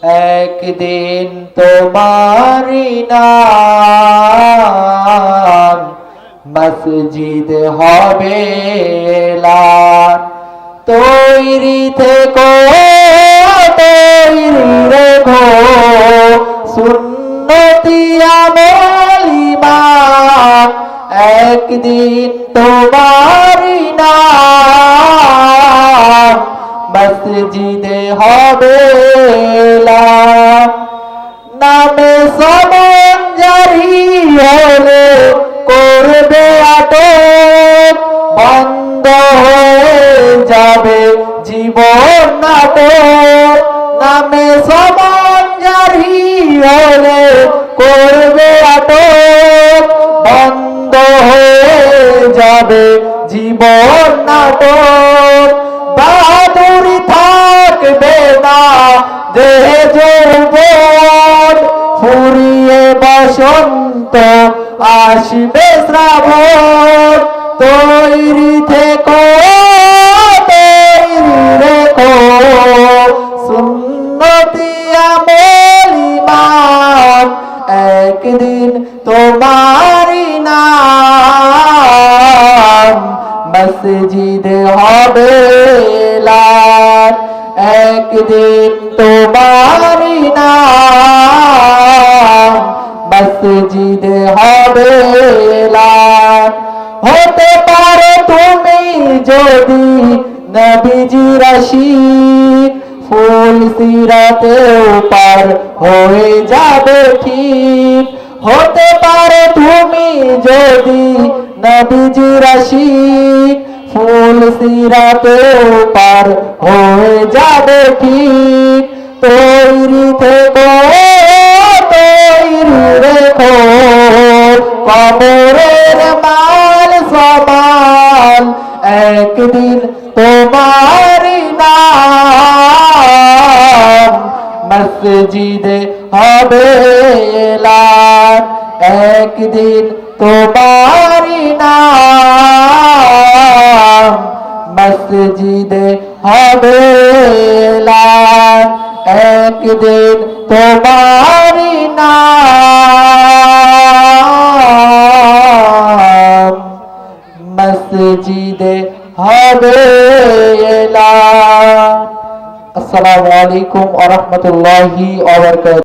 একদিন তোমারি নাম মসজিদ হবে এলান। তৈরি থেকো তৈরি রেখো সুন্নতি আমল ঈমান। একদিন তোমারি নাম মসজিদে হবে এলান। নামে সমান জারি হলে করবে আটক, বন্ধ হয়ে যাবে জীবন নাটক। নামে সমান জারি হলে করবে আটক, বন্ধ হয়ে যাবে জীবন নাটক। বাহাদুরি থাকবে না দেহে যৌবন, ফুরিয়ে বসন্ত আসবে শ্রাবণ। তৈরি থেকো তৈরি রেখো সুন্নতি আমল ঈমান। একদিন তোমারি নাম মসজিদে হবে এলান। একদিন তোমারি নাম মসজিদে হবে এলান। হতে পারে তুমি যদি নবীজির আশিক, ফুল সিরাতেও পার হয়ে যাবে ঠিক। হতে পারে তুমি যদি নবীজির আশিক, ফুল সিরাতেও পার হয়ে যাবে ঠিক। তৈরি থেকো তৈরি রেখো কবরের মাল সমান। একদিন তোমারি নাম মসজিদে হবে এলান। একদিন তোমারি নাম মসজিদে হবে এলান। একদিন তোমারি নাম মসজিদে হবে এলান। আসসালামু আলাইকুম ওয়া রাহমাতুল্লাহি ওয়া বারাকাতুহু।